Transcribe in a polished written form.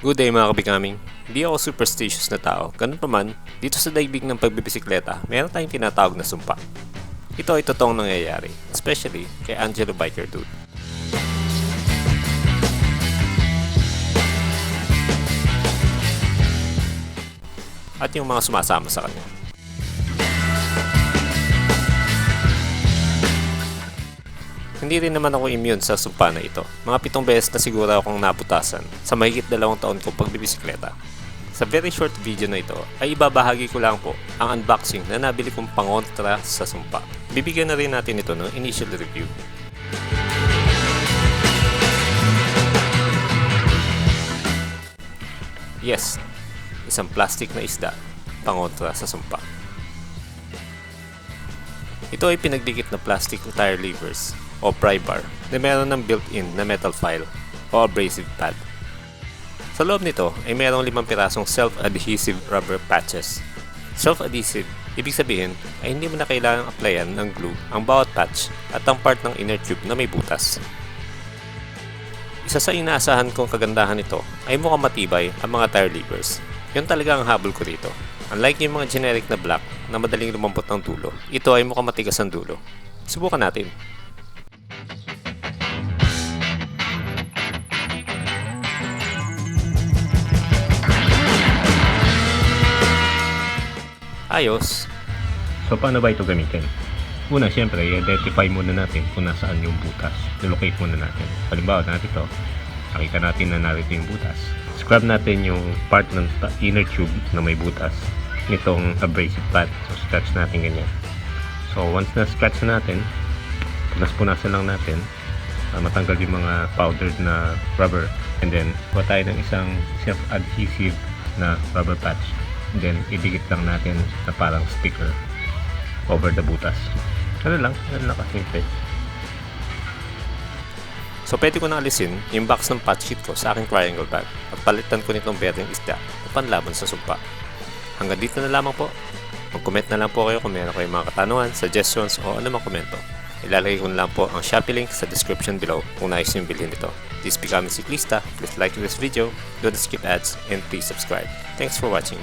Good day mga kabikaming. Hindi ako superstitious na tao. Ganun pa man, dito sa daigdig ng pagbibisikleta, meron tayong tinatawag na sumpa. Ito ay totoong nangyayari, especially kay Angelo Biker Dude. At yung mga sumasama sa kanya. Hindi rin naman ako immune sa sumpa na ito. Mga 7 beses na siguro akong naputasan sa mahigit 2 taon kong pagbibisikleta. Sa very short video na ito ay ibabahagi ko lang po ang unboxing na nabili kong pangontra sa sumpa. Bibigyan na rin natin ito ng initial review. Yes, isang plastic na isda pangontra sa sumpa. Ito ay pinagdikit na plastic tire levers o pry bar na meron ng built-in na metal file o abrasive pad. Sa loob nito ay mayroong 5 pirasong self-adhesive rubber patches. Self-adhesive, ibig sabihin ay hindi mo na kailangang applyan ng glue ang bawat patch at ang part ng inner tube na may butas. Isa sa inaasahan kong kagandahan nito ay mukhang matibay ang mga tire levers. Yun talaga ang habol ko dito. Unlike yung mga generic na black na madaling lumambot ng dulo, ito ay mukhang matigas ang dulo. Subukan natin. Ayos. So paano ba ito gamitin? Una, syempre, i-identify muna natin kung nasaan yung butas. I-locate muna natin. Halimbawa natin ito, nakita natin na narito yung butas. Scrub natin yung part ng inner tube na may butas nitong abrasive pad. So scratch natin ganyan. So once na scratch na natin, punas-punasan lang natin, matanggal yung mga powdered na rubber, and then kuha tayo ng isang self-adhesive na rubber patch. Then idikit lang natin na parang sticker over the butas. Ano lang kasimple. So pwede ko na alisin yung box ng patch kit ko sa aking triangle bag at palitan ko nitong berdeng isda na panlaban sa sumpa. Hanggang dito na lamang po. Mag-comment na lang po kayo kung meron kayong mga katanungan, suggestions o anumang komento. Ilalagay ko na lang po ang Shopee link sa description below kung nais nyo bilhin ito. This is Becoming Siklista. Please like this video, don't skip ads, and please subscribe. Thanks for watching.